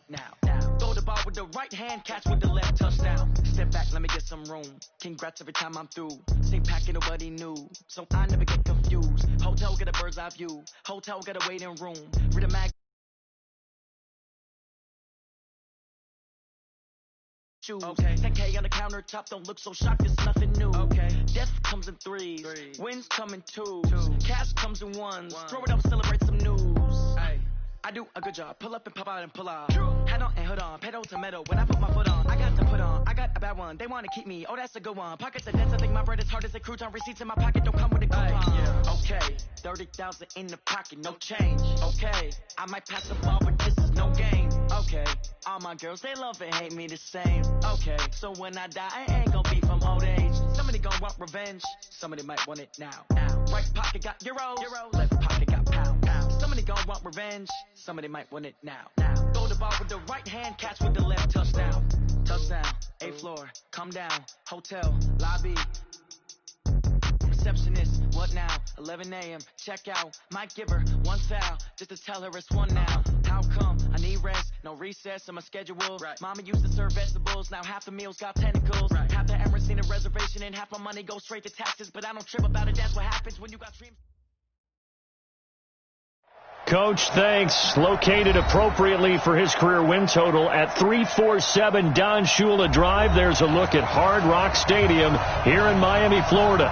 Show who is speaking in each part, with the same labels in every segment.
Speaker 1: Now, throw the ball with the right hand, catch with the left, touchdown. Step back, let me get some room. Congrats every time I'm through. Same packing, nobody new, so I never get confused. Hotel get a bird's eye view. Hotel get a waiting room. Read a mag. Okay. 10K on the countertop, don't look so shocked, it's nothing new. Okay. Death comes in threes. Wins come in twos. Cash comes in ones. Throw it up, celebrate some news. Ay. I do a good job. Pull up and pop out and pull off. Hat on and hood on. Pedal to metal. When I put my foot on, I got to put on. I got a bad one. They want to keep me. Oh, that's a good one. Pockets are dense. I think my bread is hard as a crouton. Receipts in my pocket don't come with a coupon. Yeah. Okay. 30,000 in the pocket. No change. Okay. I might pass the ball, but this is no game. Okay. All my girls, they love and hate me the same. Okay. So when I die, I ain't gonna be from old age. Somebody gonna want revenge. Somebody might want it now. Right pocket got euros. Left pocket got pound. Somebody gonna want revenge. Somebody might want it now. Throw the ball with the right hand, catch with the left, touchdown. Touchdown, 8th floor, come down, hotel, lobby. Receptionist, what now? 11 a.m., check out. Might give her one foul, just to tell her it's one now. How come? I need rest, no recess in my schedule. Right. Mama used to serve vegetables, now half the meals got tentacles. Right. Half the Emirates need a reservation and half my money goes straight to taxes. But I don't trip about it, that's what happens when you got dreams.
Speaker 2: Coach, thanks. Located appropriately for his career win total at 347 Don Shula Drive. There's a look at Hard Rock Stadium here in Miami, Florida.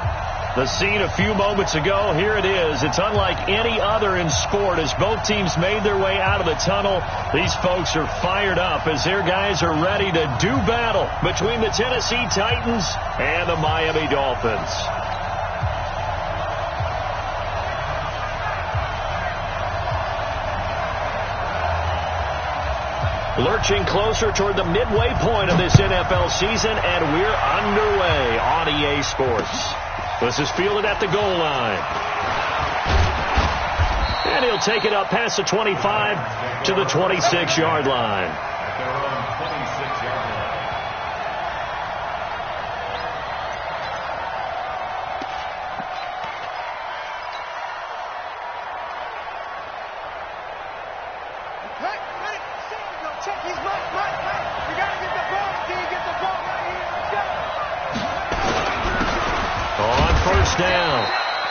Speaker 2: The scene a few moments ago, here it is. It's unlike any other in sport as both teams made their way out of the tunnel. These folks are fired up as their guys are ready to do battle between the Tennessee Titans and the Miami Dolphins. Lurching closer toward the midway point of this NFL season, and we're underway on EA Sports. This is fielded at the goal line. And he'll take it up past the 25 to the 26-yard line.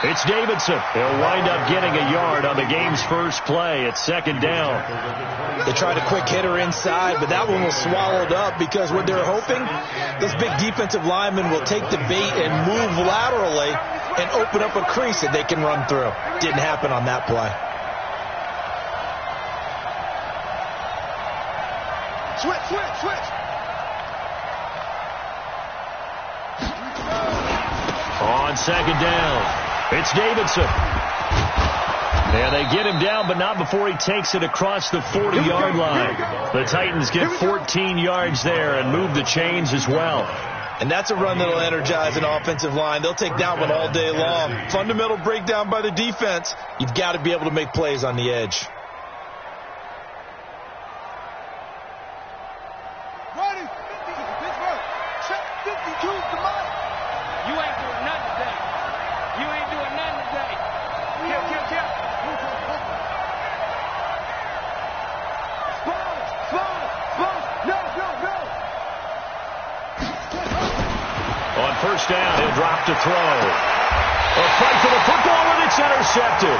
Speaker 2: It's Davidson. He'll wind up getting a yard on the game's first play. It's 2nd down.
Speaker 3: They tried a quick hitter inside, but that one was swallowed up because what they're hoping, this big defensive lineman will take the bait and move laterally and open up a crease that they can run through. Didn't happen on that play.
Speaker 4: Switch.
Speaker 2: On 2nd down. It's Davidson. And they get him down, but not before he takes it across the 40-yard line. The Titans get 14 yards there and move the chains as well.
Speaker 3: And that's a run that'll energize an offensive line. They'll take that one all day long. Fundamental breakdown by the defense. You've got to be able to make plays on the edge.
Speaker 2: First down, he'll drop to throw. A fight for the football, and it's intercepted.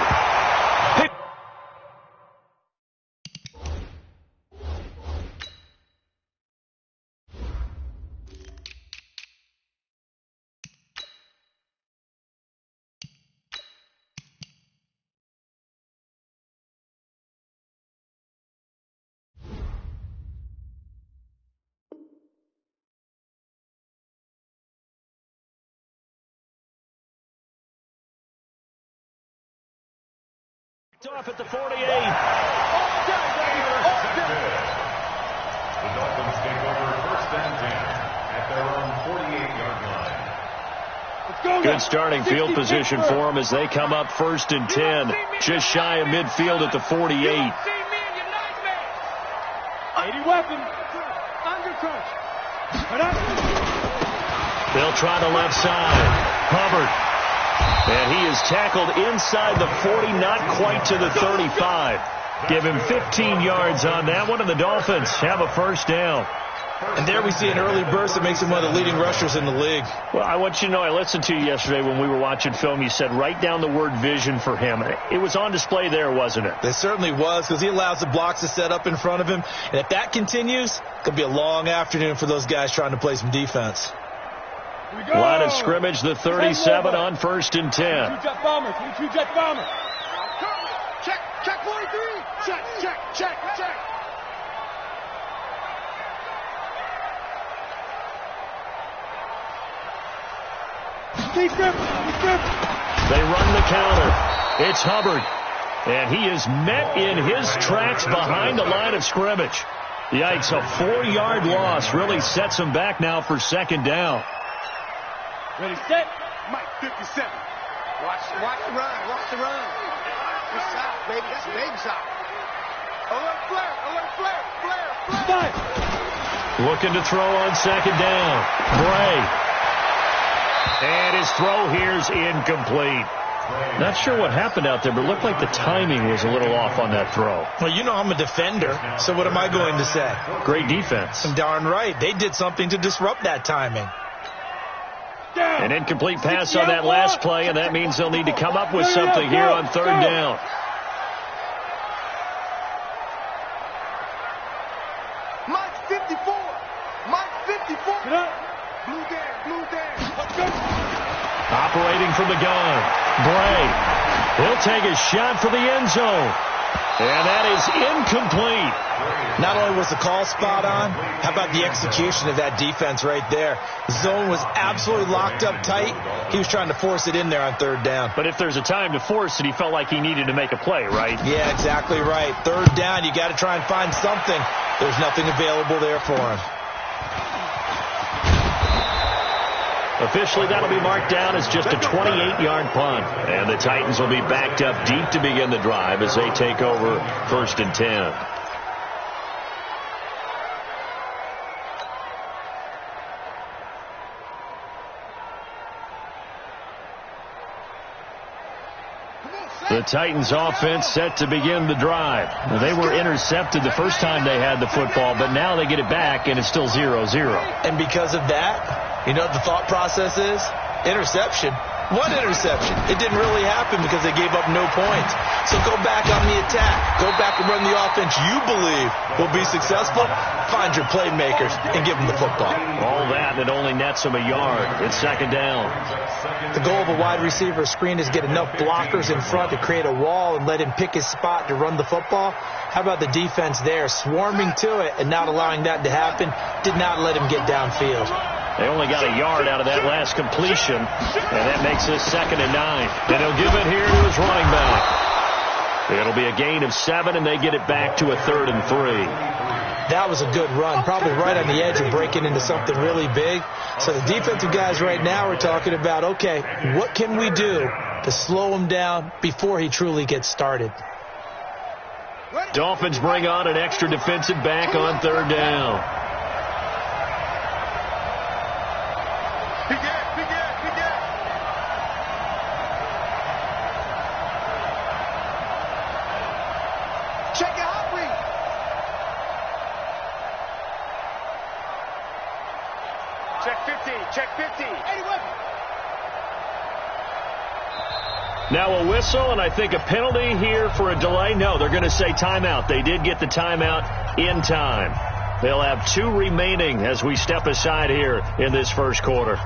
Speaker 2: Off at the 48.
Speaker 4: The Dolphins take over 1st and 10 at their own 48-yard line.
Speaker 2: Good starting field position for them as they come up 1st and 10, just shy of midfield at the 48.
Speaker 4: 80 weapon. Undercrush.
Speaker 2: They'll try the left side. Hubbard. And he is tackled inside the 40, not quite to the 35. Give him 15 yards on that one, and the Dolphins have a first down.
Speaker 3: And there we see an early burst that makes him one of the leading rushers in the league.
Speaker 2: Well, I want you to know, I listened to you yesterday when we were watching film. You said write down the word vision for him. It was on display there, wasn't it?
Speaker 3: It certainly was, because he allows the blocks to set up in front of him. And if that continues, it's going to be a long afternoon for those guys trying to play some defense.
Speaker 2: Line of scrimmage, the 37 on 1st and 10.
Speaker 5: Two-jet bomber. Two-jet bomber. Check 43. Check.
Speaker 2: They run the counter. It's Hubbard. And he is met in his tracks behind the line of scrimmage. Yikes, a 4-yard loss really sets him back now for 2nd down.
Speaker 5: Ready, set. Mike 57. Watch the run. Good side, baby. That's a baby side. Alert flare.
Speaker 2: Looking to throw on 2nd down. Bray. And his throw here's incomplete. Not sure what happened out there, but it looked like the timing was a little off on that throw.
Speaker 3: Well, you know I'm a defender, so what am I going to say?
Speaker 2: Great defense.
Speaker 3: I'm darn right. They did something to disrupt that timing.
Speaker 2: An incomplete pass on that last play, and that means they'll need to come up with something here on 3rd down.
Speaker 5: Mike 54. Blue Dan.
Speaker 2: Operating from the gun. Bray. He'll take a shot for the end zone. And that is incomplete.
Speaker 3: Not only was the call spot on, how about the execution of that defense right there? The zone was absolutely locked up tight. He was trying to force it in there on 3rd down.
Speaker 2: But if there's a time to force it, he felt like he needed to make a play, right?
Speaker 3: Yeah, exactly right. 3rd down, you got to try and find something. There's nothing available there for him.
Speaker 2: Officially, that'll be marked down as just a 28-yard punt. And the Titans will be backed up deep to begin the drive as they take over 1st and 10. The Titans offense set to begin the drive. They were intercepted the first time they had the football, but now they get it back, and it's still 0-0.
Speaker 3: And because of that, you know what the thought process is? Interception. One interception. It didn't really happen because they gave up no points. So go back on the attack. Go back and run the offense you believe will be successful. Find your playmakers and give them the football.
Speaker 2: All that, and it only nets them a yard. It's 2nd down.
Speaker 3: The goal of a wide receiver screen is get enough blockers in front to create a wall and let him pick his spot to run the football. How about the defense there, swarming to it and not allowing that to happen? Did not let him get downfield.
Speaker 2: They only got a yard out of that last completion, and that makes this 2nd and 9. And he'll give it here to his running back. It'll be a gain of 7, and they get it back to a 3rd and 3.
Speaker 3: That was a good run, probably right on the edge of breaking into something really big. So the defensive guys right now are talking about, okay, what can we do to slow him down before he truly gets started?
Speaker 2: Dolphins bring on an extra defensive back on 3rd down.
Speaker 5: Check your hot read. Check 50. 80 weapon.
Speaker 2: Now a whistle, and I think a penalty here for a delay. No, they're going to say timeout. They did get the timeout in time. They'll have 2 remaining as we step aside here in this first quarter.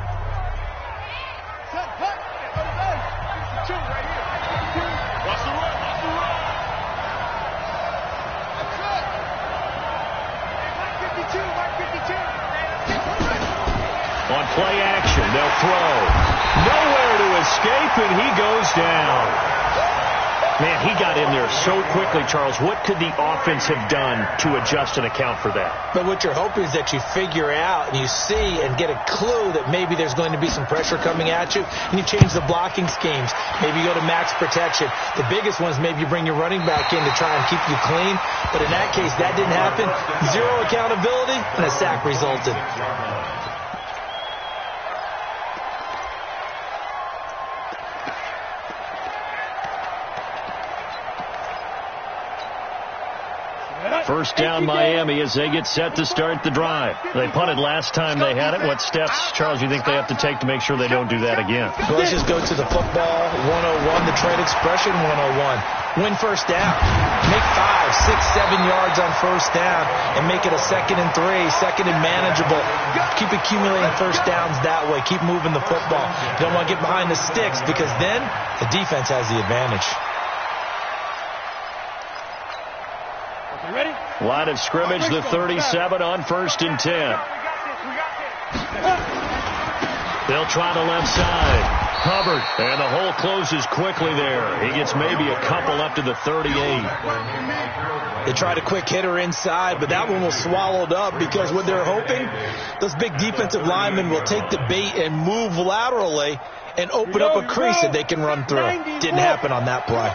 Speaker 2: On play action, they'll throw. Nowhere to escape, and he goes down. Man, he got in there so quickly, Charles. What could the offense have done to adjust and account for that?
Speaker 3: But what you're hoping is that you figure out and you see and get a clue that maybe there's going to be some pressure coming at you, and you change the blocking schemes. Maybe you go to max protection. The biggest one is maybe you bring your running back in to try and keep you clean. But in that case, that didn't happen. 0 accountability, and a sack resulted.
Speaker 2: First down Miami as they get set to start the drive. They punted last time they had it. What steps, Charles, you think they have to take to make sure they don't do that again?
Speaker 3: So let's just go to the football 101, the trade expression 101. Win first down. Make 5, 6, 7 yards on first down and make it a 2nd and 3, 2nd and manageable. Keep accumulating first downs that way. Keep moving the football. You don't want to get behind the sticks because then the defense has the advantage.
Speaker 5: Ready?
Speaker 2: Line of scrimmage, the 37 on 1st and 10. They'll try the left side. Hubbard, and the hole closes quickly there. He gets maybe a couple up to the 38.
Speaker 3: They tried a quick hitter inside, but that one was swallowed up because what they're hoping, those big defensive linemen will take the bait and move laterally and open up a crease that they can run through. Didn't happen on that play.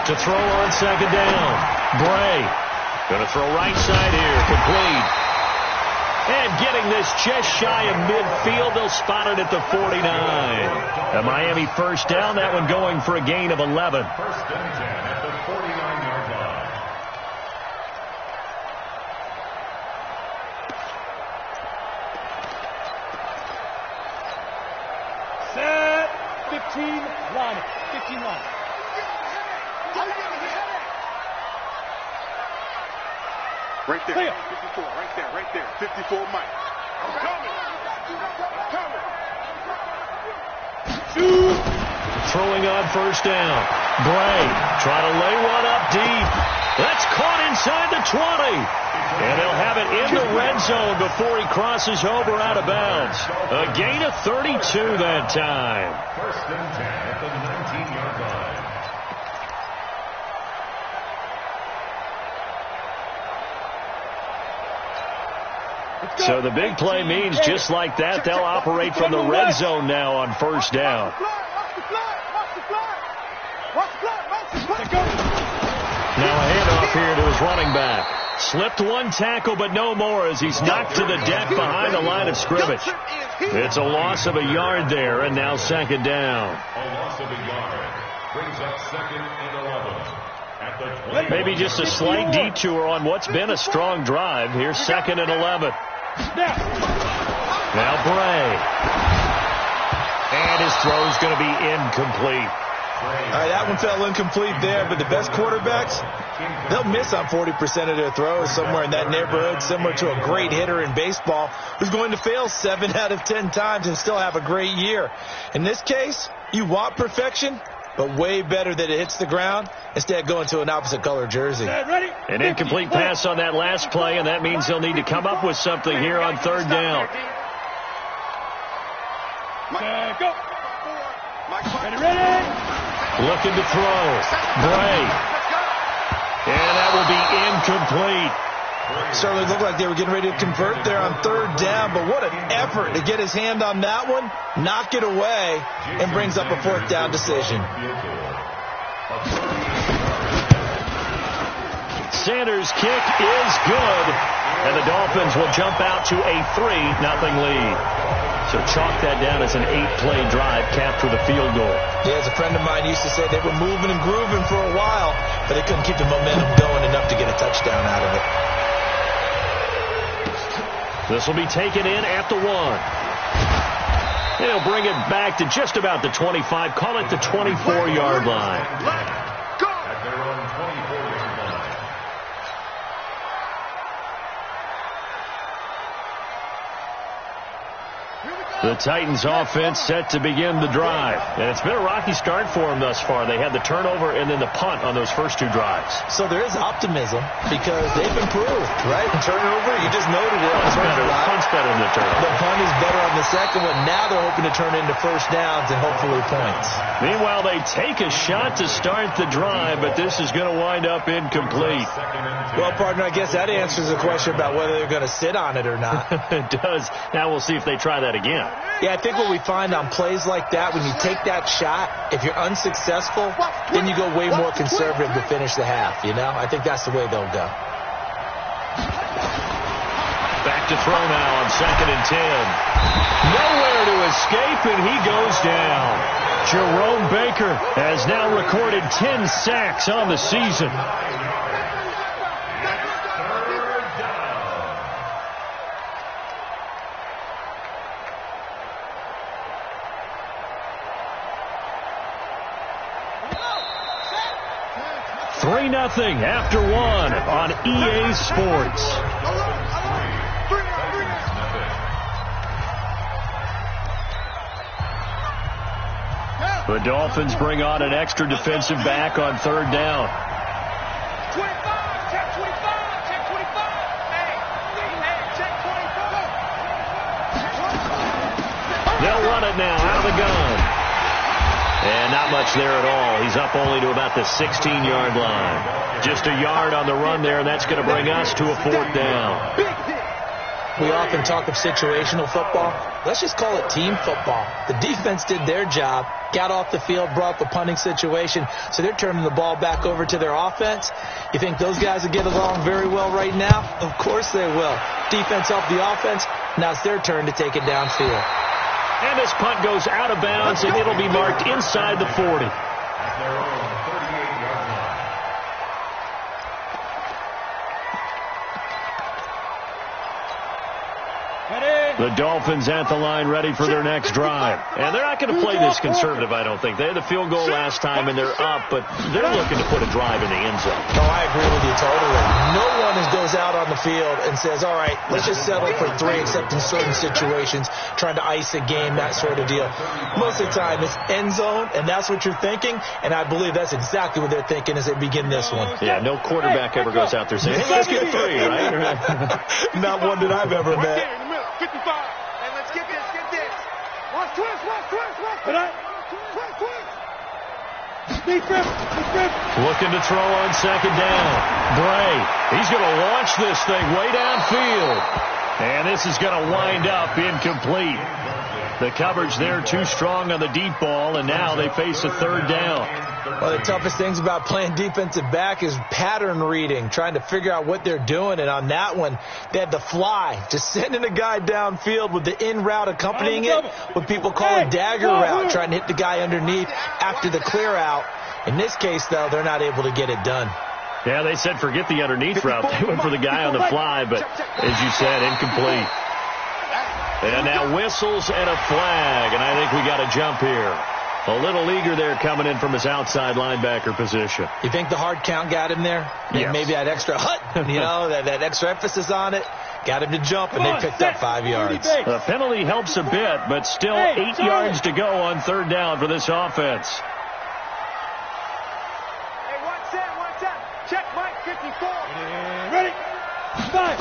Speaker 2: To throw on 2nd down. Bray. Going to throw right side here. Complete. And getting this just shy of midfield. They'll spot it at the 49. A Miami first down. That one going for a gain of 11.
Speaker 4: 1st and 10 at the 49-yard line.
Speaker 5: Set. 15 line. 15 line.
Speaker 6: Right there, 54, right there, 54 Mike. I'm coming.
Speaker 2: Throwing on first down. Bray trying to lay one up deep. That's caught inside the 20. And they'll have it in the red zone before he crosses over out of bounds. A gain of 32 that time.
Speaker 4: 1st and 10 at the 19-yard line.
Speaker 2: So the big play means just like that, they'll operate from the red zone now on first down. Now a handoff here to his running back. Slipped one tackle, but no more as he's knocked to the deck behind the line of scrimmage. It's a loss of a yard there, and now 2nd down.
Speaker 4: A loss of a yard brings up 2nd and 11. At the 20.
Speaker 2: Maybe just a slight detour on what's been a strong drive. Here's 2nd and 11. Now Bray. And his throw's going to be incomplete.
Speaker 3: All right, that one fell incomplete there, but the best quarterbacks, they'll miss on 40% of their throws, somewhere in that neighborhood, similar to a great hitter in baseball who's going to fail 7 out of 10 times and still have a great year. In this case, you want perfection, but way better that it hits the ground instead of going to an opposite color jersey.
Speaker 2: An incomplete pass on that last play, and that means they'll need to come up with something here on 3rd down.
Speaker 5: Go. Ready?
Speaker 2: Looking to throw. Bray. And that will be incomplete.
Speaker 3: Certainly looked like they were getting ready to convert there on 3rd down, but what an effort to get his hand on that one, knock it away, and brings up a 4th down decision.
Speaker 2: Sanders' kick is good, and the Dolphins will jump out to a 3-0 lead. So chalk that down as an 8-play drive, capture the field goal.
Speaker 3: Yeah, as a friend of mine used to say, they were moving and grooving for a while, but they couldn't keep the momentum going enough to get a touchdown out of it.
Speaker 2: This will be taken in at the 1. They'll bring it back to just about the 25, call it the 24-yard line.
Speaker 4: At their own 24-yard line.
Speaker 2: The Titans offense set to begin the drive. And it's been a rocky start for them thus far. They had the turnover and then the punt on those first 2 drives.
Speaker 3: So there is optimism because they've improved, right? And turnover, you just noted it.
Speaker 2: Punt's better than the turnover.
Speaker 3: The punt is better on the second one. Now they're hoping to turn into first downs and hopefully points.
Speaker 2: Meanwhile, they take a shot to start the drive, but this is going to wind up incomplete.
Speaker 3: Well, partner, I guess that answers the question about whether they're going to sit on it or not.
Speaker 2: It does. Now we'll see if they try that again.
Speaker 3: Yeah, I think what we find on plays like that, when you take that shot, if you're unsuccessful, then you go way more conservative to finish the half, you know? I think that's the way they'll go.
Speaker 2: Back to throw now on 2nd and 10. Nowhere to escape, and he goes down. Jerome Baker has now recorded 10 sacks on the season. Three 3-0 after one on EA Sports. The Dolphins bring on an extra defensive back on 3rd down.
Speaker 5: 25, check 25, check 25. Hey, check 25.
Speaker 2: They'll run it now out of the gun. And not much there at all. He's up only to about the 16-yard line. Just a yard on the run there, and that's going to bring us to a 4th down.
Speaker 3: We often talk of situational football. Let's just call it team football. The defense did their job, got off the field, brought the punting situation, so they're turning the ball back over to their offense. You think those guys will get along very well right now? Of course they will. Defense helped the offense. Now it's their turn to take it downfield.
Speaker 2: And this punt goes out of bounds, and it'll be marked inside the 40.
Speaker 4: At their own 38-yard line.
Speaker 2: The Dolphins at the line ready for their next drive. And they're not going to play this conservative, I don't think. They had the field goal last time, and they're up, but they're looking to put a drive in the end zone.
Speaker 3: Oh, I agree with you totally. No one goes out on the field and says, all right, let's just settle for 3, except in certain situations, trying to ice a game, that sort of deal. Most of the time, it's end zone, and that's what you're thinking, and I believe that's exactly what they're thinking as they begin this one.
Speaker 2: Yeah, no quarterback ever goes out there saying, hey, let's get 3, right?
Speaker 3: Not one that I've ever met.
Speaker 5: 55. Hey, let's get this, get this. Watch twist.
Speaker 2: Looking to throw on 2nd down. Bray, he's going to launch this thing way downfield. And this is going to wind up incomplete. The coverage there too strong on the deep ball, and now they face a 3rd down.
Speaker 3: One of the toughest things about playing defensive back is pattern reading, trying to figure out what they're doing. And on that one, they had the fly, just sending a guy downfield with the in route accompanying it, what people call a dagger route, trying to hit the guy underneath after the clear out. In this case, though, they're not able to get it done.
Speaker 2: Yeah, they said forget the underneath route. They went for the guy on the fly, but as you said, incomplete. And now whistles and a flag, and I think we got a jump here. A little eager there coming in from his outside linebacker position.
Speaker 3: You think the hard count got him there?
Speaker 2: Yes.
Speaker 3: Maybe that extra that extra emphasis on it got him to jump, and they picked up 5 yards.
Speaker 2: The penalty helps a bit, but still 8 yards to go on 3rd down for this offense.
Speaker 5: Hey, one set. Check Mike 54. Ready? 5.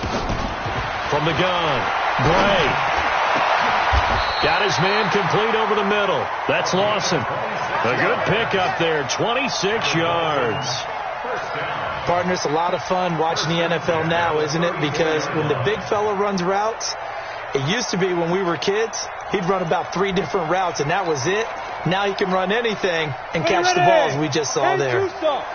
Speaker 2: From the gun, Bray. Got his man complete over the middle. That's Lawson. A good pickup there, 26 yards.
Speaker 3: Partner, it's a lot of fun watching the NFL now, isn't it? Because when the big fella runs routes, it used to be when we were kids, he'd run about 3 different routes, and that was it. Now he can run anything and catch the balls we just saw there.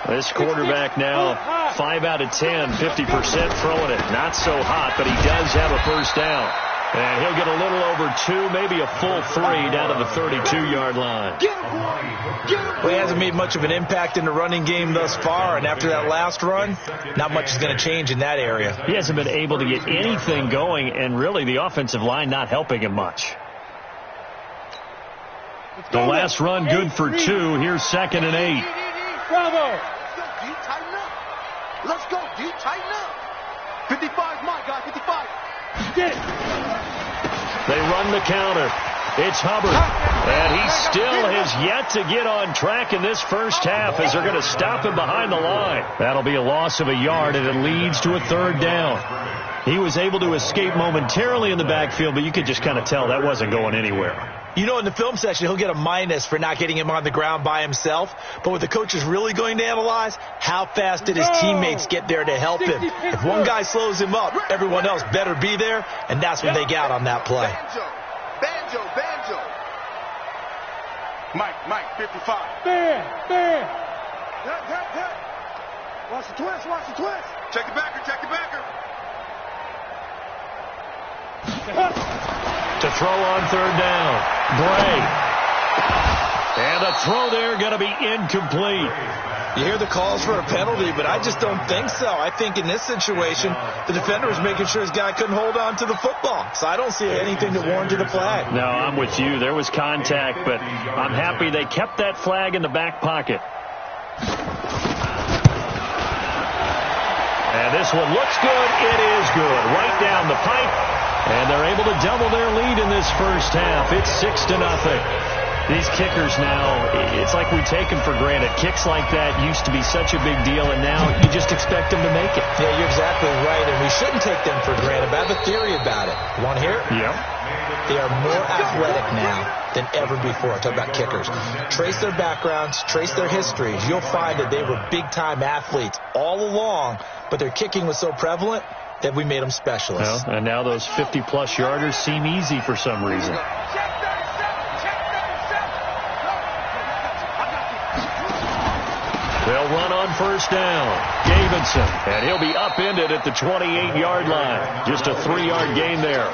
Speaker 2: This quarterback now, 5 out of 10, 50% throwing it. Not so hot, but he does have a 1st down. And he'll get a little over 2, maybe a full 3 down to the 32-yard line.
Speaker 3: Well, he hasn't made much of an impact in the running game thus far, and after that last run, not much is going to change in that area.
Speaker 2: He hasn't been able to get anything going, and really the offensive line not helping him much. The last run good for 2. Here's 2nd and 8.
Speaker 5: Bravo. Let's go, D. Tighten up. 55, my guy, 55. Get it.
Speaker 2: They run the counter. It's Hubbard. And he still has yet to get on track in this first half as they're going to stop him behind the line. That'll be a loss of a yard, and it leads to a 3rd down. He was able to escape momentarily in the backfield, but you could just kind of tell that wasn't going anywhere.
Speaker 3: You know, in the film session, he'll get a minus for not getting him on the ground by himself. But what the coach is really going to analyze, how fast did his teammates get there to help him? If one guy slows him up, everyone else better be there, and that's what they got on that play.
Speaker 5: Banjo. Mike, 55.
Speaker 7: Bam.
Speaker 5: Watch the twist. Check the backer.
Speaker 2: To throw on third down. Bray. And the throw there going to be incomplete.
Speaker 3: You hear the calls for a penalty, but I just don't think so. I think in this situation, the defender was making sure his guy couldn't hold on to the football. So I don't see anything that warranted a flag.
Speaker 2: No, I'm with you. There was contact, but I'm happy they kept that flag in the back pocket. And this one looks good. It is good. Right down the pipe. And they're able to double their lead in this first half. It's 6-0. These kickers now, it's like we take them for granted. Kicks like that used to be such a big deal, and now you just expect them to make it.
Speaker 3: Yeah, you're exactly right, and we shouldn't take them for granted. But I have a theory about it. You want to hear it?
Speaker 2: Yeah.
Speaker 3: They are more athletic now than ever before. Talk about kickers. Trace their backgrounds, trace their histories. You'll find that they were big-time athletes all along, but their kicking was so prevalent that we made them specialists.
Speaker 2: Well, and now those 50-plus yarders seem easy for some reason. They'll run on first down. Davidson, and he'll be upended at the 28-yard line. Just a 3-yard gain there.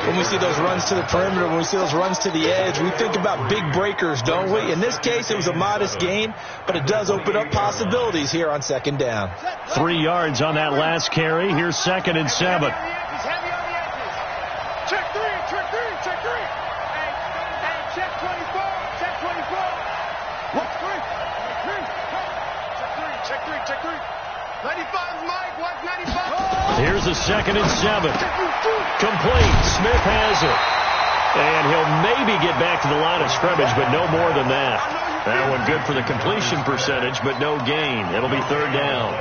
Speaker 3: When we see those runs to the perimeter, when we see those runs to the edge, we think about big breakers, don't we? In this case, it was a modest gain, but it does open up possibilities here on second down.
Speaker 2: 3 yards on that last carry. Here's 2nd and 7.
Speaker 5: He's heavy on the edges. Check three, check three, check three. Hey, check 24, check 24. Watch three. Check three. 95, Mike. Watch 95.
Speaker 2: Here's a 2nd and 7. Complete. Smith has it. And he'll maybe get back to the line of scrimmage, but no more than that. That one good for the completion percentage, but no gain. It'll be 3rd down.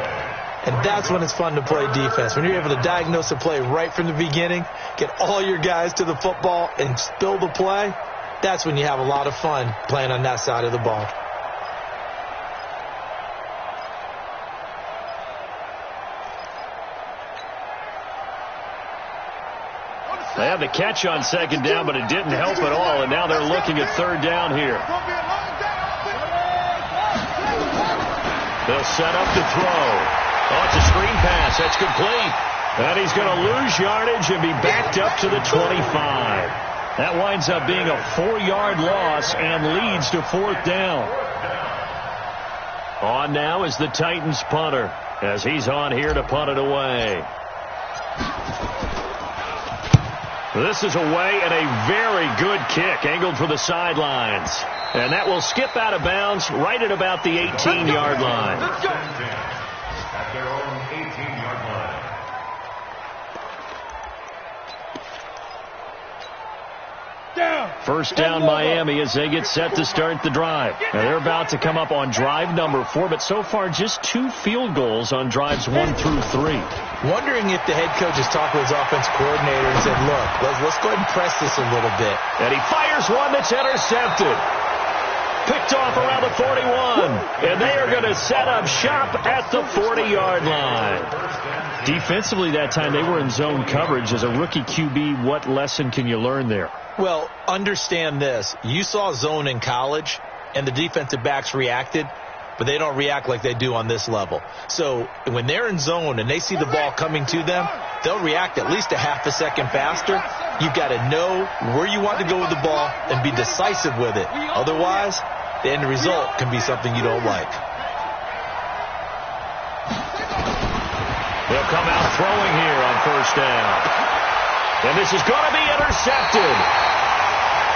Speaker 3: And that's when it's fun to play defense. When you're able to diagnose a play right from the beginning, get all your guys to the football, and spill the play, that's when you have a lot of fun playing on that side of the ball.
Speaker 2: They had the catch on 2nd down, but it didn't help at all, and now they're looking at 3rd down here. They'll set up to throw. Oh, it's a screen pass. That's complete. And he's going to lose yardage and be backed up to the 25. That winds up being a 4-yard loss and leads to 4th down. On now is the Titans punter, as he's on here to punt it away. This is away and a very good kick, angled for the sidelines. And that will skip out of bounds right at about the 18-yard line.
Speaker 4: At their own 18-yard line.
Speaker 2: First down, Miami, as they get set to start the drive. Now they're about to come up on drive number 4, but so far just 2 field goals on drives 1 through 3.
Speaker 3: Wondering if the head coach has talked with his offense coordinator and said, look, let's go ahead and press this a little bit.
Speaker 2: And he fires one that's intercepted. Picked off around the 41. And they are going to set up shop at the 40-yard line. Defensively that time, they were in zone coverage. As a rookie QB, what lesson can you learn there?
Speaker 3: Well, understand this. You saw zone in college, and the defensive backs reacted, but they don't react like they do on this level. So when they're in zone and they see the ball coming to them, they'll react at least a half a second faster. You've got to know where you want to go with the ball and be decisive with it. Otherwise, the end result can be something you don't like.
Speaker 2: They'll come out throwing here on first down. And this is going to be intercepted.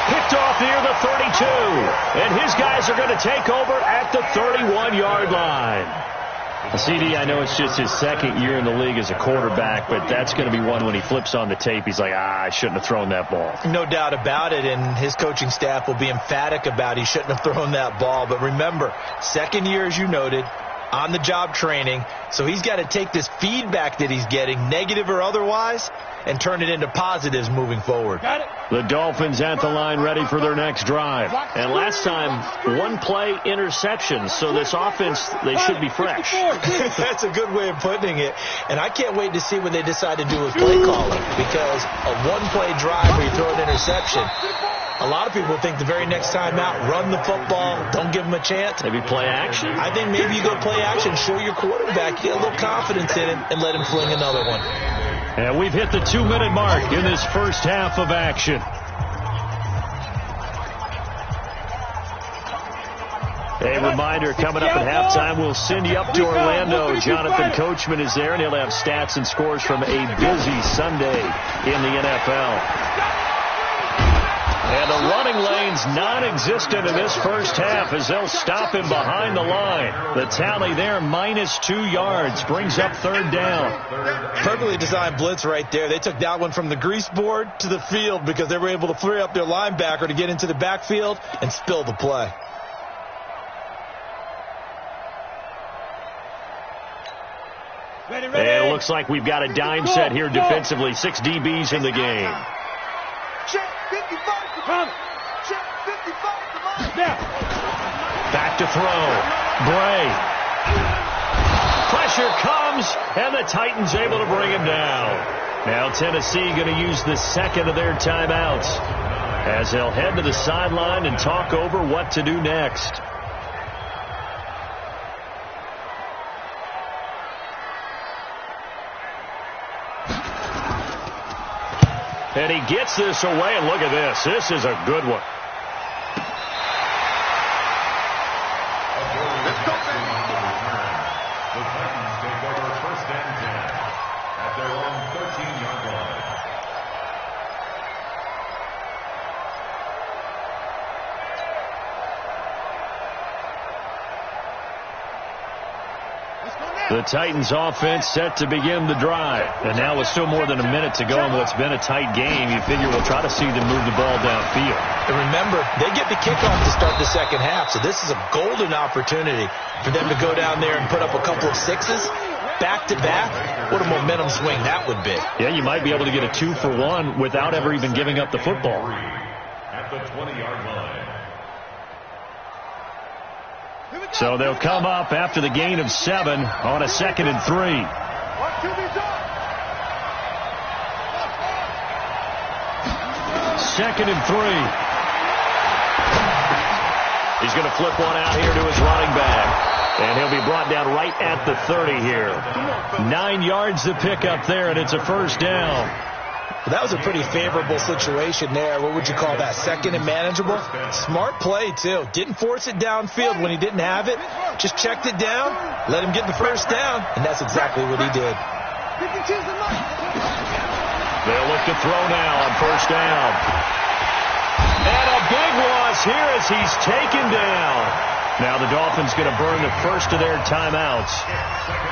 Speaker 2: Picked off near the 32. And his guys are going to take over at the 31-yard line. CD, I know it's just his 2nd year in the league as a quarterback, but that's going to be one when he flips on the tape, he's like, I shouldn't have thrown that ball.
Speaker 3: No doubt about it, and his coaching staff will be emphatic about he shouldn't have thrown that ball. But remember, 2nd year, as you noted, on-the-job training, so he's got to take this feedback that he's getting, negative or otherwise, and turn it into positives moving forward.
Speaker 5: Got it.
Speaker 2: The Dolphins at the line ready for their next drive. And last time, 1-play interception, so this offense, they should be fresh.
Speaker 3: That's a good way of putting it. And I can't wait to see what they decide to do with play calling, because a 1-play drive where you throw an interception, a lot of people think the very next time out, run the football, don't give them a chance.
Speaker 2: Maybe play action?
Speaker 3: I think maybe you go play action, show your quarterback, get a little confidence in him, and let him fling another one.
Speaker 2: And we've hit the 2-minute mark in this first half of action. A reminder, coming up at halftime, we'll send you up to Orlando. Jonathan Coachman is there, and he'll have stats and scores from a busy Sunday in the NFL. And the running lane's non-existent in this first half as they'll stop him behind the line. The tally there, -2 yards, brings up third down.
Speaker 3: Perfectly designed blitz right there. They took that one from the grease board to the field because they were able to free up their linebacker to get into the backfield and spill the play.
Speaker 2: And it looks like we've got a dime set here defensively. 6 DBs in the game. Back to throw. Bray. Pressure comes, and the Titans able to bring him down. Now Tennessee going to use the second of their timeouts as they'll head to the sideline and talk over what to do next. And he gets this away, and look at this. This is a good one.
Speaker 4: The Titans take over first and 10 at their own 13-yard line.
Speaker 2: The Titans offense set to begin the drive. And now with still more than a minute to go in what's been a tight game, you figure we'll try to see them move the ball downfield.
Speaker 3: And remember, they get the kickoff to start the second half, so this is a golden opportunity for them to go down there and put up a couple of sixes back-to-back. What a momentum swing that would be.
Speaker 2: Yeah, you might be able to get a 2-for-1 without ever even giving up the football.
Speaker 4: At the 20-yard line.
Speaker 2: So they'll come up after the gain of 7 on a 2nd and 3. Second and 3. He's going to flip one out here to his running back. And he'll be brought down right at the 30 here. 9 yards to pick up there, and it's a first down.
Speaker 3: Well, that was a pretty favorable situation there. What would you call that? Second and manageable? Smart play, too. Didn't force it downfield when he didn't have it. Just checked it down, let him get the first down, and that's exactly what he did.
Speaker 2: They'll look to throw now on first down. And a big loss here as he's taken down. Now the Dolphins going to burn the first of their timeouts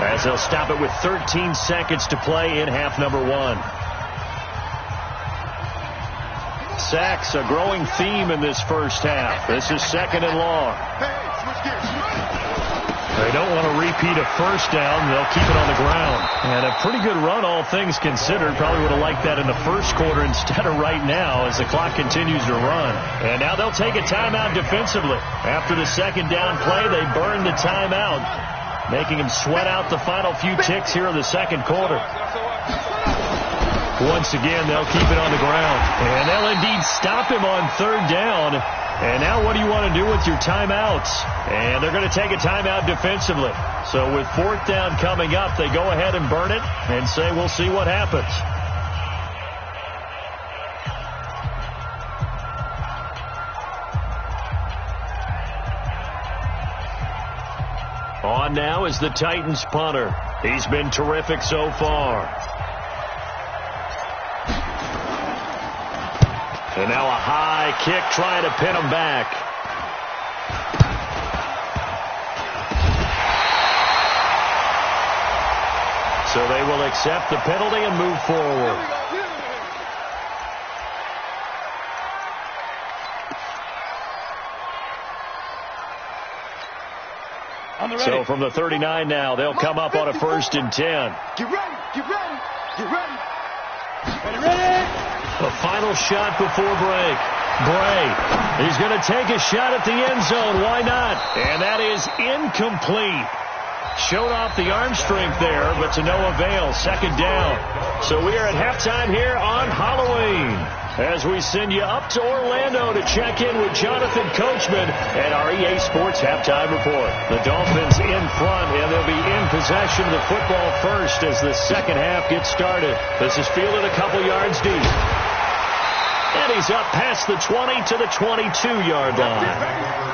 Speaker 2: as they'll stop it with 13 seconds to play in half number 1. Sacks, a growing theme in this first half. This is 2nd and long. They don't want to repeat a first down. They'll keep it on the ground. And a pretty good run, all things considered. Probably would have liked that in the first quarter instead of right now as the clock continues to run. And now they'll take a timeout defensively. After the second down play, they burn the timeout, making them sweat out the final few ticks here in the second quarter. Once again, they'll keep it on the ground. And they'll indeed stop him on third down. And now what do you want to do with your timeouts? And they're going to take a timeout defensively. So with fourth down coming up, they go ahead and burn it and say we'll see what happens. On now is the Titans punter. He's been terrific so far. And now a high kick trying to pin him back. So they will accept the penalty and move forward. So from the 39 now, they'll come up on a 1st and 10.
Speaker 5: Get ready, get ready, get ready.
Speaker 2: Ready, ready. The final shot before break. Bray, he's going to take a shot at the end zone. Why not? And that is incomplete. Showed off the arm strength there, but to no avail. Second down. So we are at halftime here on Halloween as we send you up to Orlando to check in with Jonathan Coachman and our EA Sports Halftime Report. The Dolphins in front, and they'll be in possession of the football first as the second half gets started. This is fielded a couple yards deep. And he's up past the 20 to the 22-yard line.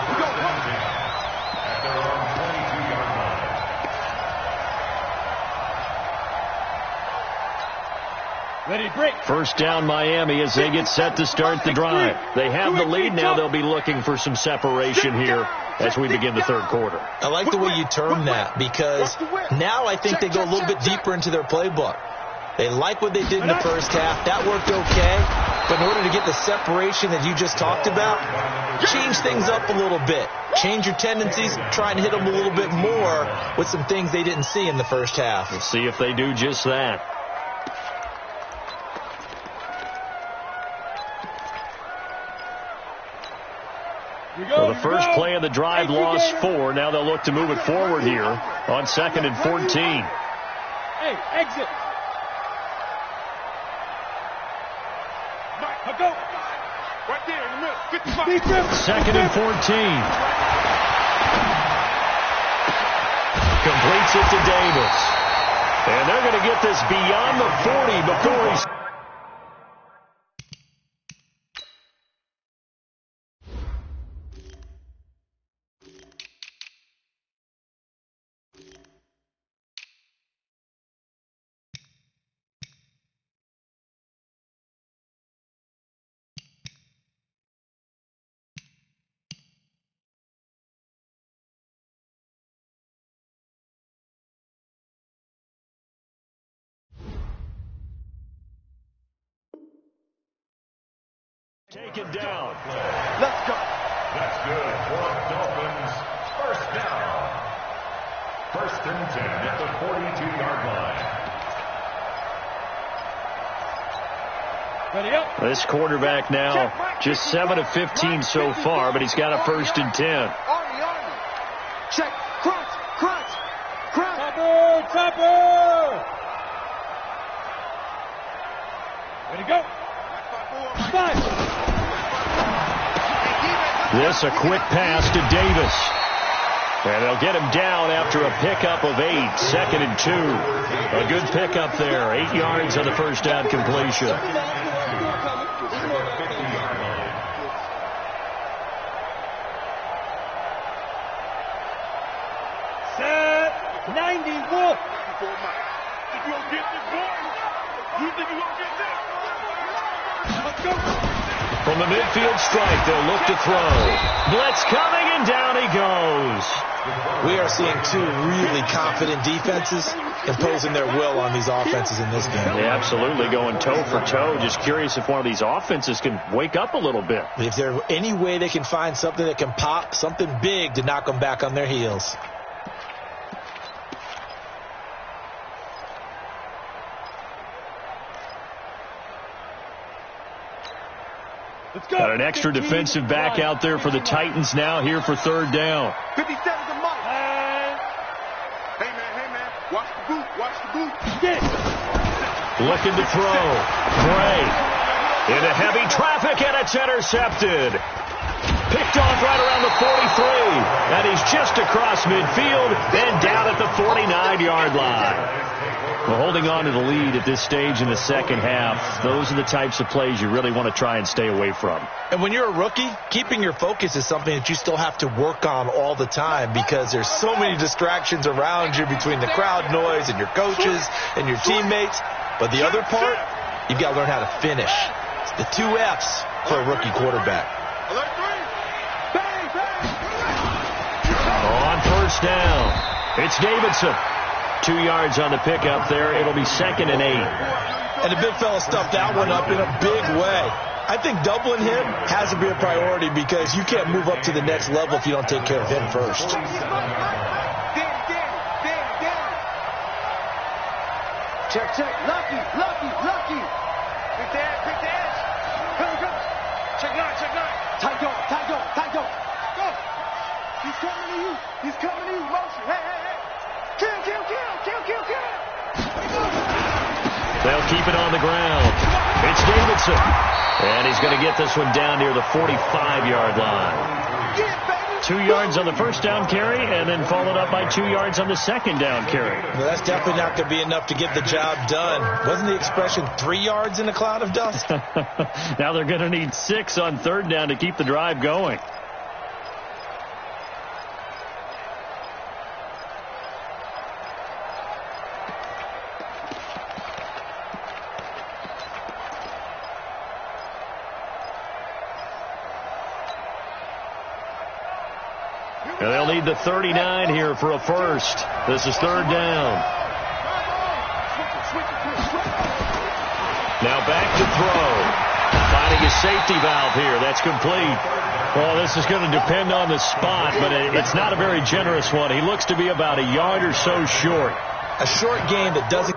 Speaker 2: First down Miami as they get set to start the drive. They have the lead now. They'll be looking for some separation here as we begin the third quarter.
Speaker 3: I like the way you term that because now I think they go a little bit deeper into their playbook. They like what they did in the first half. That worked okay. But in order to get the separation that you just talked about, change things up a little bit. Change your tendencies. Try and hit them a little bit more with some things they didn't see in the first half.
Speaker 2: We'll see if they do just that. So the first play of the drive lost 4. Now they'll look to move it forward here on 2nd and 14.
Speaker 5: Hey, exit. Go. Right there in the middle. 55.
Speaker 2: 2nd and 14. Completes it to Davis. And they're going to get this beyond the 40 before he's... Taken down.
Speaker 5: Let's go.
Speaker 4: That's good for Dolphins. First down. 1st and 10 at the 42-yard line.
Speaker 5: Ready up.
Speaker 2: This quarterback now just 7 of 15 so far, but he's got a 1st and 10.
Speaker 5: Army. Check. Crunch. Topper. Ready to go.
Speaker 2: This a quick pass to Davis. And they'll get him down after a pickup of 8. 2nd and 2. A good pickup there. 8 yards on the first down completion.
Speaker 5: Set. 91. If you don't get this boy, you think you won't get this? Let's go.
Speaker 2: From the midfield strike, they'll look to throw. Blitz coming, and down he goes.
Speaker 3: We are seeing 2 really confident defenses imposing their will on these offenses in this game.
Speaker 2: They absolutely going toe for toe. Just curious if one of these offenses can wake up a little bit.
Speaker 3: If there's any way they can find something that can pop, something big to knock them back on their heels.
Speaker 2: Got an extra defensive back out there for the Titans now here for 3rd down.
Speaker 5: 57's a mark. Hey, man. Watch the boot.
Speaker 2: Looking to throw. Gray. Into heavy traffic, and it's intercepted. Picked off right around the 43. And he's just across midfield and down at the 49-yard line. Well, holding on to the lead at this stage in the second half, those are the types of plays you really want to try and stay away from.
Speaker 3: And when you're a rookie, keeping your focus is something that you still have to work on all the time because there's so many distractions around you between the crowd noise and your coaches and your teammates. But the other part, you've got to learn how to finish. It's the 2 F's for a rookie quarterback.
Speaker 2: On first down, it's Davidson. 2 yards on the pickup there. It'll be 2nd and 8.
Speaker 3: And the big fella stuffed that one up in a big way. I think doubling him has to be a priority because you can't move up to the next level if you don't take care of him first.
Speaker 5: Check. Lucky. Quick the edge. Here we go. Check line. Tight go. Go. He's coming to you. Motion. Hey.
Speaker 2: They'll keep it on the ground. It's Davidson. And he's going to get this one down near the 45-yard line. 2 yards on the first down carry, and then followed up by 2 yards on the second down carry.
Speaker 3: Well, that's definitely not going to be enough to get the job done. Wasn't the expression 3 yards in a cloud of dust?
Speaker 2: Now they're going to need 6 on third down to keep the drive going. And they'll need the 39 here for a first. This is third down. Now back to throw. Finding a safety valve here. That's complete. Well, this is going to depend on the spot, but it's not a very generous one. He looks to be about a yard or so short.
Speaker 3: A short game that doesn't...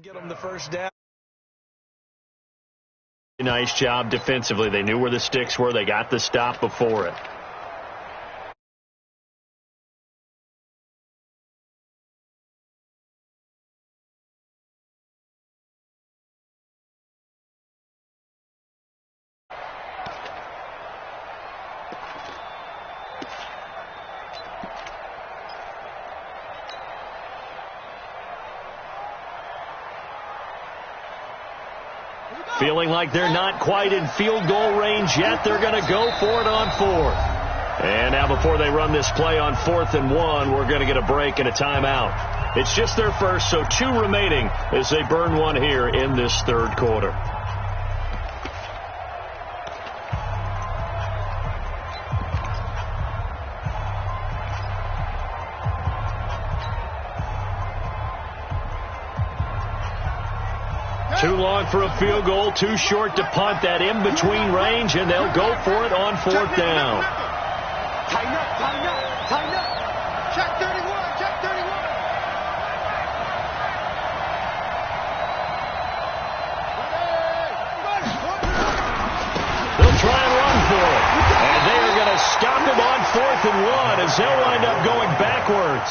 Speaker 3: Get them the first down.
Speaker 2: Nice job defensively. They knew where the sticks were. They got the stop before it. Feeling like they're not quite in field goal range yet. They're going to go for it on fourth. And now before they run this play on 4th and 1, we're going to get a break and a timeout. It's just their first, so 2 remaining as they burn one here in this third quarter. Too long for a field goal, too short to punt. That in-between range, and they'll go for it on 4th down.
Speaker 5: Tighten up, tighten up, tighten up. Check 31, check 31.
Speaker 2: They'll try and run for it. And they are going to stop him on 4th and 1 as they'll wind up going backwards.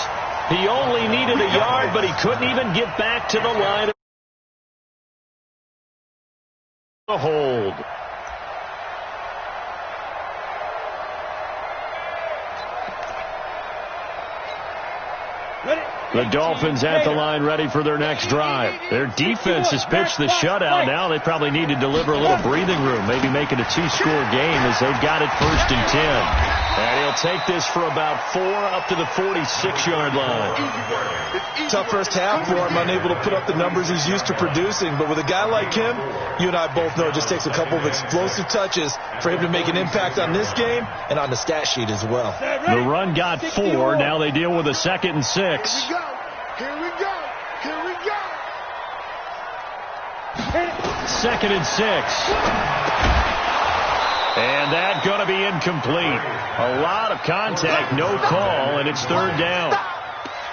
Speaker 2: He only needed a yard, but he couldn't even get back to the line. A hold. The Dolphins at the line ready for their next drive. Their defense has pitched the shutout. Now they probably need to deliver a little breathing room, maybe make it a 2-score game as they've got it 1st and 10. And he'll take this for about 4 up to the 46-yard line.
Speaker 3: Tough first half for him, unable to put up the numbers he's used to producing. But with a guy like him, you and I both know it just takes a couple of explosive touches for him to make an impact on this game and on the stat sheet as well.
Speaker 2: The run got 4. Now they deal with a 2nd and 6.
Speaker 5: Here we go.
Speaker 2: 2nd and 6. And that's going to be incomplete. A lot of contact, no call, and it's 3rd down.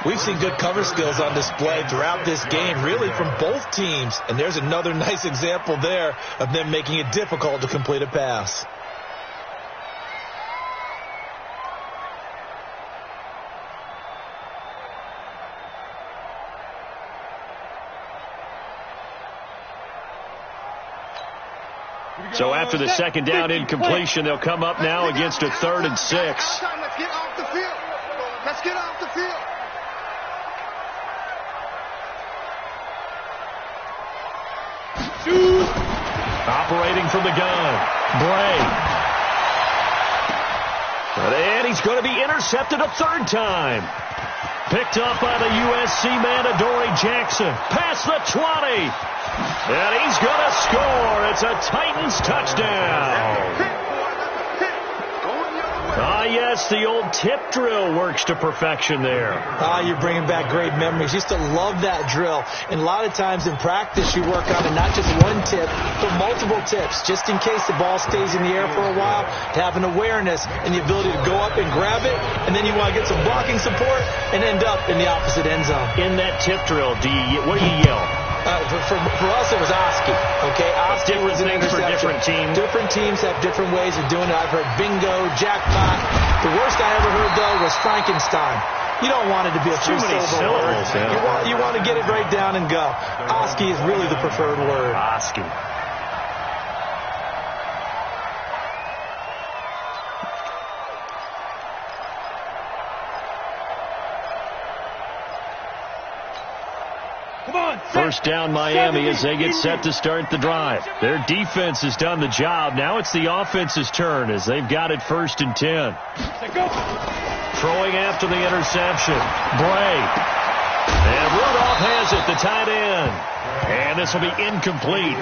Speaker 3: We've seen good cover skills on display throughout this game, really from both teams. And there's another nice example there of them making it difficult to complete a pass.
Speaker 2: So after the 2nd down incompletion, they'll come up now against a 3rd and 6.
Speaker 5: Let's get off the field. Let's get off the field.
Speaker 2: Operating from the gun, Bray. And he's going to be intercepted a 3rd time. Picked up by the USC man, Adoree Jackson. Past the 20. And he's going to score. It's a Titans touchdown. Yes, the old tip drill works to perfection there.
Speaker 3: You're bringing back great memories. Used to love that drill. And a lot of times in practice, you work on it, not just one tip, but multiple tips, just in case the ball stays in the air for a while, to have an awareness and the ability to go up and grab it, and then you want to get some blocking support and end up in the opposite end zone.
Speaker 2: In that tip drill, what do you yell?
Speaker 3: For us, it was Oski. Okay, Oski was an
Speaker 2: things for different teams.
Speaker 3: Different teams have different ways of doing it. I've heard bingo, jackpot. The worst I ever heard, though, was Frankenstein. You don't want it to be a three-syllable word.
Speaker 2: Yeah.
Speaker 3: You want to get it right down and go. Oski is really the preferred word.
Speaker 2: Oski. First down Miami as they get set to start the drive. Their defense has done the job. Now it's the offense's turn as they've got it 1st and 10. Throwing after the interception. Bray. And Rudolph has it, the tight end. And this will be incomplete.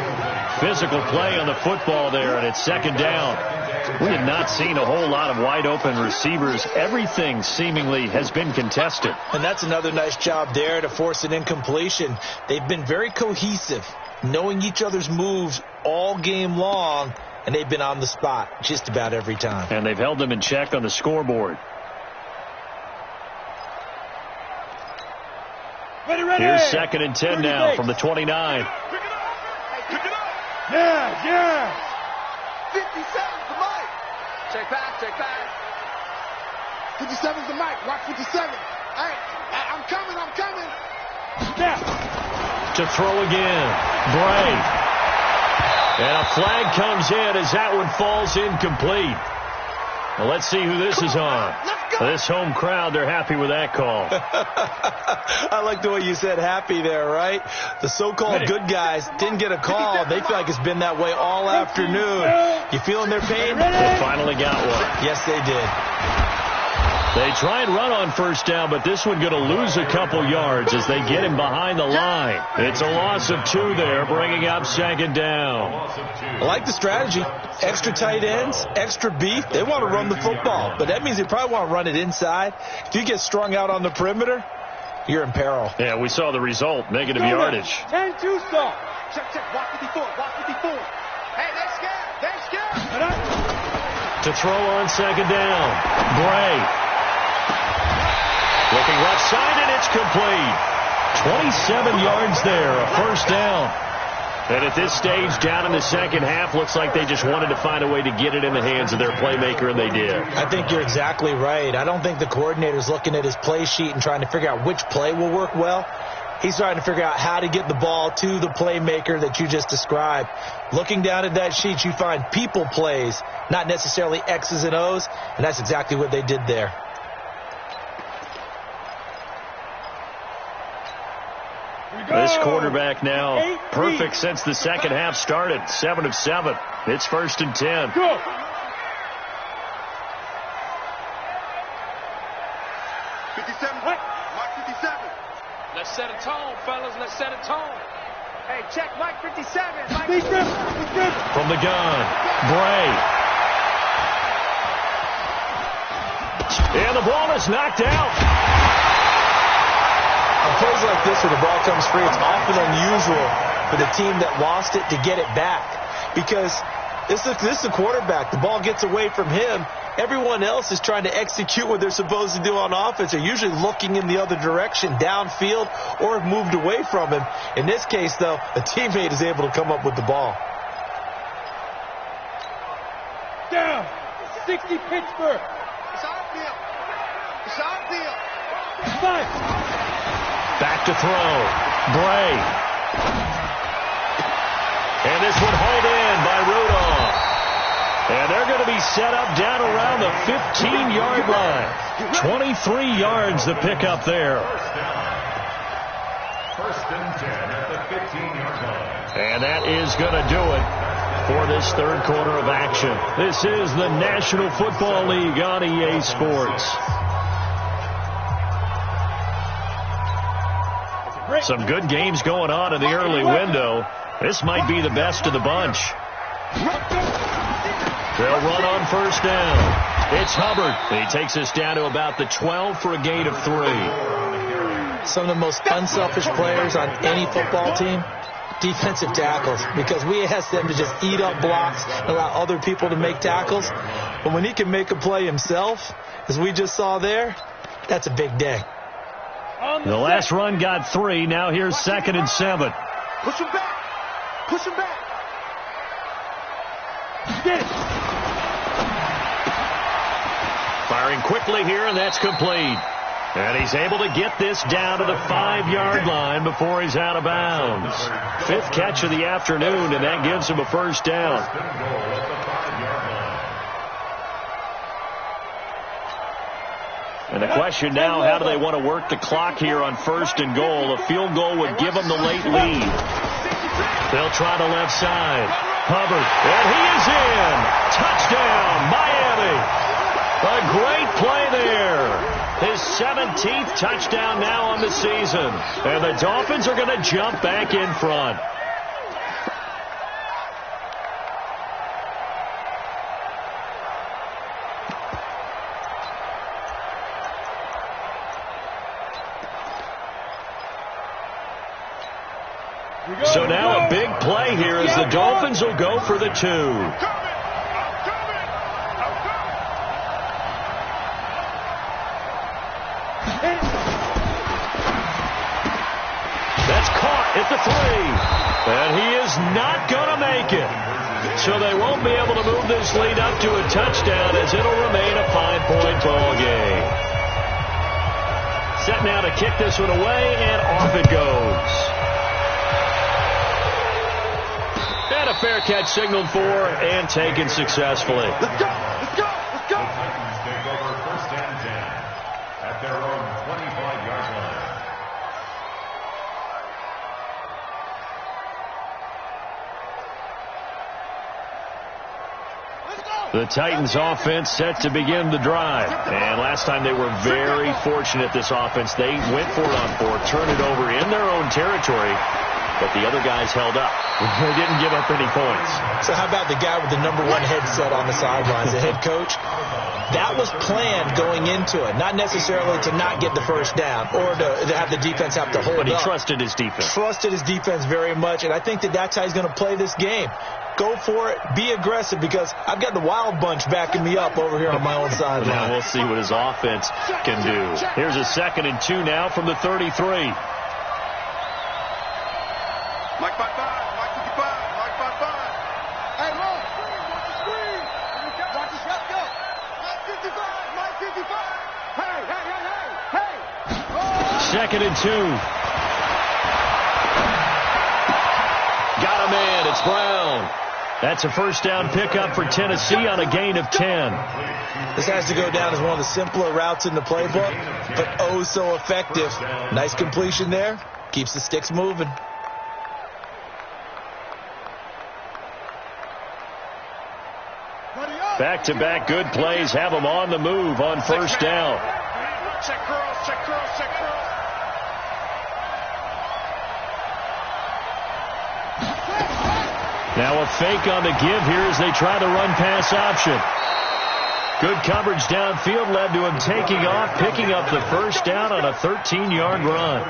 Speaker 2: Physical play on the football there, and it's 2nd down. We have not seen a whole lot of wide-open receivers. Everything seemingly has been contested.
Speaker 3: And that's another nice job there to force an incompletion. They've been very cohesive, knowing each other's moves all game long, and they've been on the spot just about every time.
Speaker 2: And they've held them in check on the scoreboard.
Speaker 5: Ready.
Speaker 2: Here's 2nd and 10 now from the 29.
Speaker 5: Pick it up. Yeah. 57's the mic. Check back. 57's the mic. Watch 57. Hey, I'm coming. Yeah.
Speaker 2: To throw again. Bray. And a flag comes in as that one falls incomplete. Well, let's see who this is on. This home crowd, they're happy with that call.
Speaker 3: I like the way you said happy there, right? The so-called good guys didn't get a call. They feel like it's been that way all afternoon. You feeling their pain?
Speaker 2: They finally got one.
Speaker 3: Yes, they did.
Speaker 2: They try and run on 1st down, but this one going to lose a couple yards as they get him behind the line. It's a loss of 2 there, bringing up 2nd down.
Speaker 3: I like the strategy. Extra tight ends, extra beef. They want to run the football, but that means they probably want to run it inside. If you get strung out on the perimeter, you're in peril.
Speaker 2: Yeah, we saw the result, negative yardage.
Speaker 5: 10-2 start. Check. Watch 54. Hey, they're scared.
Speaker 2: To throw on 2nd down. Bray. Looking left side, and it's complete. 27 yards there, a 1st down. And at this stage, down in the 2nd half, looks like they just wanted to find a way to get it in the hands of their playmaker, and they did.
Speaker 3: I think you're exactly right. I don't think the coordinator's looking at his play sheet and trying to figure out which play will work well. He's trying to figure out how to get the ball to the playmaker that you just described. Looking down at that sheet, you find people plays, not necessarily X's and O's, and that's exactly what they did there.
Speaker 2: This quarterback now perfect since the second half started. 7 of 7. It's 1st and 10.
Speaker 5: Go.
Speaker 7: Let's set a tone, fellas. Let's set a tone.
Speaker 5: Hey, check Mike 57.
Speaker 2: From the gun, Bray. And the ball is knocked out.
Speaker 3: On plays like this where the ball comes free, it's often unusual for the team that lost it to get it back. Because this is the quarterback. The ball gets away from him. Everyone else is trying to execute what they're supposed to do on offense. They're usually looking in the other direction, downfield, or have moved away from him. In this case, though, a teammate is able to come up with the ball.
Speaker 5: Down. 60 Pittsburgh.
Speaker 6: It's our deal. It's our deal.
Speaker 5: 5.
Speaker 2: Back to throw. Bray. And this one hauled in by Rudolph. And they're going to be set up down around the 15-yard line. 23 yards to pick up there.
Speaker 4: First and 10 at the 15-yard line.
Speaker 2: And that is going to do it for this third quarter of action. This is the National Football League on EA Sports. Some good games going on in the early window. This might be the best of the bunch. They'll run on first down. It's Hubbard. He takes us down to about the 12 for a gain of 3.
Speaker 3: Some of the most unselfish players on any football team, defensive tackles, because we ask them to just eat up blocks and allow other people to make tackles. But when he can make a play himself, as we just saw there, that's a big day.
Speaker 2: The last run got 3. Now here's 2nd and 7.
Speaker 5: Push him back. Push him back.
Speaker 2: Firing quickly here, and that's complete. And he's able to get this down to the 5-yard line before he's out of bounds. 5th catch of the afternoon, and that gives him a first down. And the question now, how do they want to work the clock here on 1st and goal? A field goal would give them the late lead. They'll try the left side. Hubbard, and he is in. Touchdown, Miami. A great play there. His 17th touchdown now on the season. And the Dolphins are going to jump back in front. So now a big play here as the Dolphins will go for the 2. That's caught at the 3. And he is not going to make it. So they won't be able to move this lead up to a touchdown as it'll remain a 5-point ball game. Set now to kick this one away, and off it goes. And a fair catch signaled for and taken successfully.
Speaker 5: Let's go. Let's go. Let's go.
Speaker 4: The Titans take over 1st and 10 at their own 25-yard line.
Speaker 2: The Titans offense set to begin the drive. And last time they were very fortunate, this offense. They went for it on 4, turned it over in their own territory, but the other guys held up. They didn't give up any points.
Speaker 3: So how about the guy with the number 1 headset on the sidelines, the head coach? That was planned going into it, not necessarily to not get the first down or to have the defense have to hold up.
Speaker 2: But he trusted his defense.
Speaker 3: Trusted his defense very much, and I think that's how he's going to play this game. Go for it. Be aggressive, because I've got the wild bunch backing me up over here on my own sideline.
Speaker 2: Now we'll see what his offense can do. Here's a 2nd and 2 now from the 33.
Speaker 6: Mike 5-5, Mike 55, Mike 5-5.
Speaker 5: Hey, look. Watch the screen. Watch the shot. Go. Mike 55, Mike 55. Hey. Oh.
Speaker 2: 2nd and 2. Got a man. It's Brown. That's a first down pickup for Tennessee on a gain of 10.
Speaker 3: This has to go down as one of the simpler routes in the playbook, but oh so effective. Nice completion there. Keeps the sticks moving.
Speaker 2: Back-to-back good plays have them on the move on first down.
Speaker 6: Check curls, check curls, check curls.
Speaker 2: Now a fake on the give here as they try the run-pass option. Good coverage downfield led to him taking off, picking up the first down on a 13-yard run.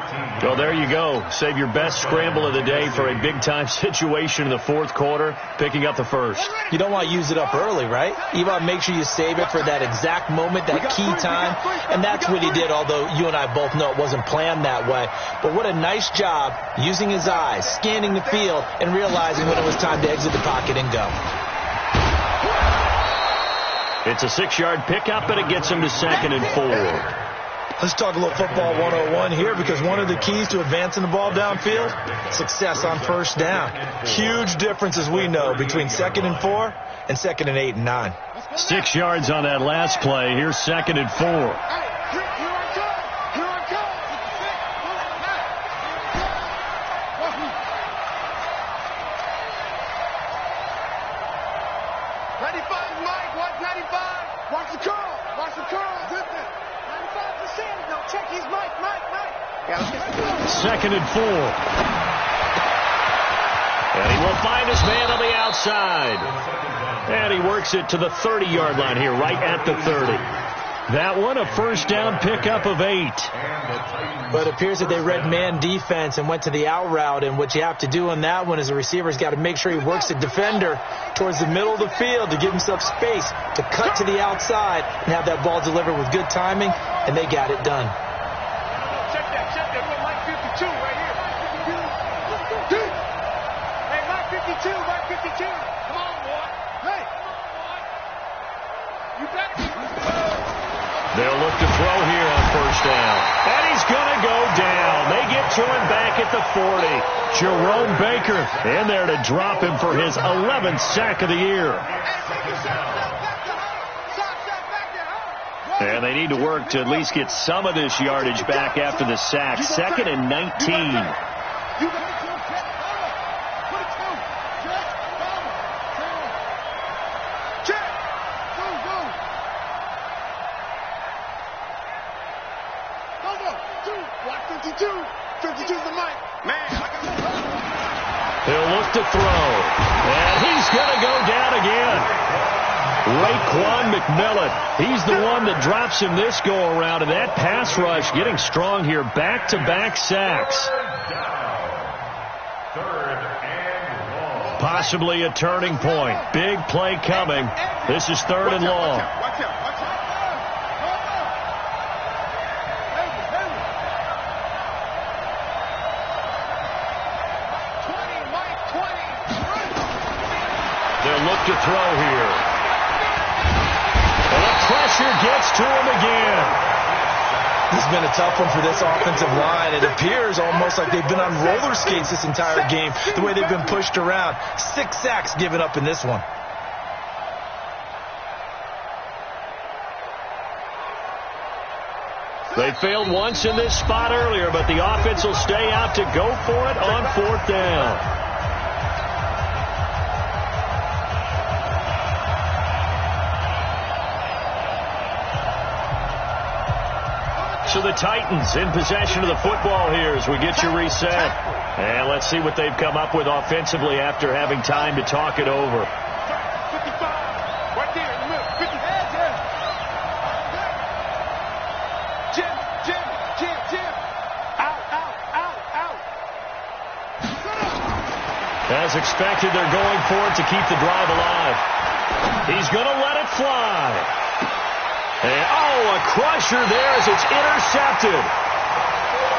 Speaker 2: Well, there you go. Save your best scramble of the day for a big-time situation in the fourth quarter, picking up the first.
Speaker 3: You don't want to use it up early, right? You want to make sure you save it for that exact moment, that key time, and that's what he did, although you and I both know it wasn't planned that way. But what a nice job using his eyes, scanning the field, and realizing when it was time to exit the pocket and go.
Speaker 2: It's a 6-yard pickup, and it gets him to 2nd and 4.
Speaker 3: Let's talk a little football 101 here, because one of the keys to advancing the ball downfield, success on first down. Huge difference, as we know, between 2nd and 4 and 2nd and 8 and 9.
Speaker 2: 6 yards on that last play. Here's 2nd and 4. Second and 4. And he will find his man on the outside. And he works it to the 30-yard line here, right at the 30. That one, a first down pickup of 8.
Speaker 3: But it appears that they read man defense and went to the out route. And what you have to do on that one is the receiver's got to make sure he works the defender towards the middle of the field to give himself space to cut to the outside and have that ball delivered with good timing. And they got it done.
Speaker 6: Check that, Mike 52 right here. Hey, Mike 52, Mike 52. Come on, boy. Hey. You better be.
Speaker 2: They'll look to throw here on first down. And he's going to go down. They get to him back at the 40. Jerome Baker in there to drop him for his 11th sack of the year. And they need to work to at least get some of this yardage back after the sack. 2nd and 19. He'll look to throw. And he's going to go down again. Raekwon McMillan. He's the one that drops him this go-around. And that pass rush getting strong here. Back-to-back sacks. Possibly a turning point. Big play coming. This is 3rd and long. They'll look to throw here. And the pressure gets to him again.
Speaker 3: This has been a tough one for this offensive line. It appears almost like they've been on roller skates this entire game, the way they've been pushed around. 6 sacks given up in this one.
Speaker 2: They failed once in this spot earlier, but the offense will stay out to go for it on 4th down. So the Titans in possession of the football here as we get you reset. And let's see what they've come up with offensively after having time to talk it over.
Speaker 6: 55. Right there in the middle. 50. Jim. Out.
Speaker 2: As expected, they're going for it to keep the drive alive. He's going to let it fly. And, a crusher there as it's intercepted.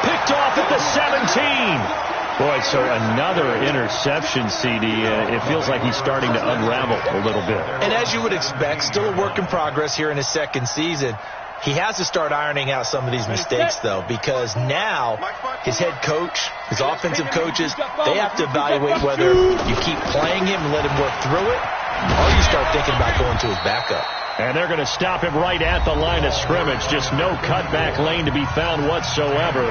Speaker 2: Picked off at the 17. Boy, so another interception, CD. It feels like he's starting to unravel a little bit.
Speaker 3: And as you would expect, still a work in progress here in his 2nd season. He has to start ironing out some of these mistakes, though, because now his head coach, his offensive coaches, they have to evaluate whether you keep playing him and let him work through it, or you start thinking about going to his backup.
Speaker 2: And they're going to stop him right at the line of scrimmage. Just no cutback lane to be found whatsoever.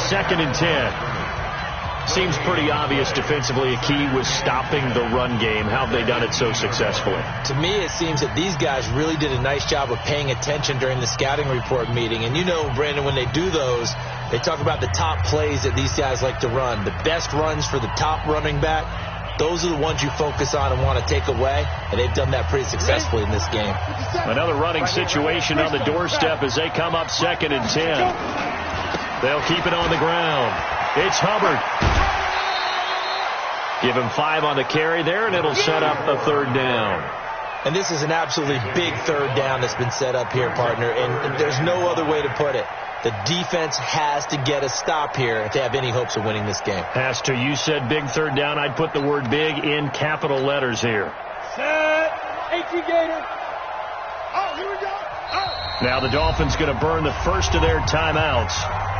Speaker 2: 2nd and 10. Seems pretty obvious defensively a key was stopping the run game. How have they done it so successfully?
Speaker 3: To me, it seems that these guys really did a nice job of paying attention during the scouting report meeting. And you know, Brandon, when they do those, they talk about the top plays that these guys like to run. The best runs for the top running back, those are the ones you focus on and want to take away. And they've done that pretty successfully in this game.
Speaker 2: Another running situation on the doorstep as they come up 2nd and 10. They'll keep it on the ground. It's Hubbard. Give him 5 on the carry there, and it'll set up a 3rd down.
Speaker 3: And this is an absolutely big 3rd down that's been set up here, partner, and there's no other way to put it. The defense has to get a stop here if they have any hopes of winning this game.
Speaker 2: Has to. You said big 3rd down. I'd put the word big in capital letters here.
Speaker 5: Set. 18 Gator. Oh, here we go. Oh.
Speaker 2: Now the Dolphins going to burn the first of their timeouts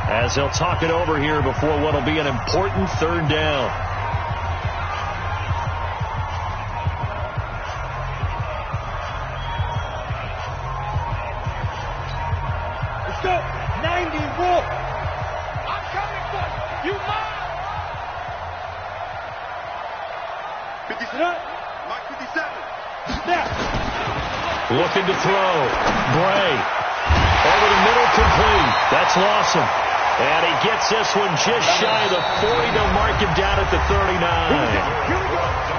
Speaker 2: as they'll talk it over here before what will be an important 3rd down.
Speaker 5: Let's go. 90 Wolf. I'm coming for you. You mine. 57. Mike 57. Snap.
Speaker 2: Looking to throw. Bray. Over the middle, complete. That's Lawson. And he gets this one just shy of the 40. They'll mark him down at the 39.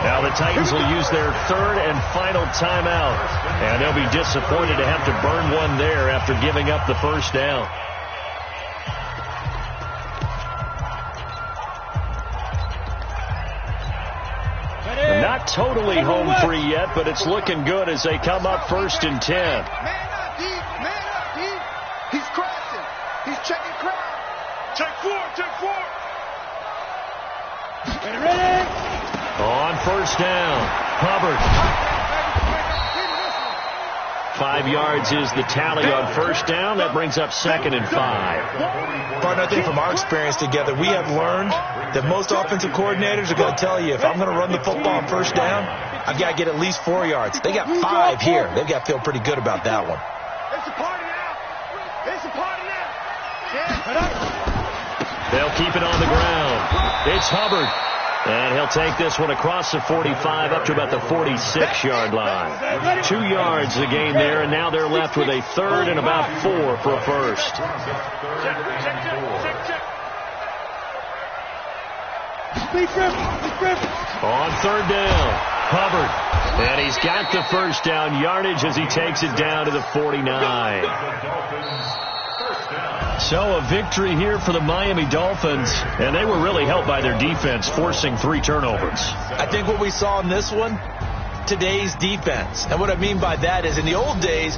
Speaker 2: Now the Titans will use their 3rd and final timeout. And they'll be disappointed to have to burn one there after giving up the 1st down. Not totally home free yet, but it's looking good as they come up 1st and 10.
Speaker 5: Man up, D. Man up, D. He's crashing. He's checking crowd.
Speaker 6: Check 4, check 4.
Speaker 5: Ready?
Speaker 2: On 1st down, Hubbard. 5 yards is the tally on 1st down. That brings up 2nd and 5.
Speaker 3: Partner, I think from our experience together, we have learned that most offensive coordinators are going to tell you, if I'm going to run the football on 1st down, I've got to get at least 4 yards. They got 5 here. They've got to feel pretty good about that one.
Speaker 5: It's a party now. It's a party now. Yeah.
Speaker 2: They'll keep it on the ground. It's Hubbard. And he'll take this one across the 45 up to about the 46-yard line. 2 yards the gain there, and now they're left with a 3rd and about 4 for a 1st. On 3rd down, Hubbard. And he's got the 1st down yardage as he takes it down to the 49. So a victory here for the Miami Dolphins, and they were really helped by their defense, forcing 3 turnovers.
Speaker 3: I think what we saw in this one, today's defense. And what I mean by that is in the old days,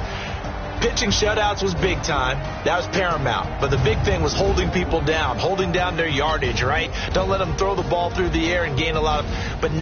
Speaker 3: pitching shutouts was big time. That was paramount. But the big thing was holding people down, holding down their yardage, right? Don't let them throw the ball through the air and gain a lot of... But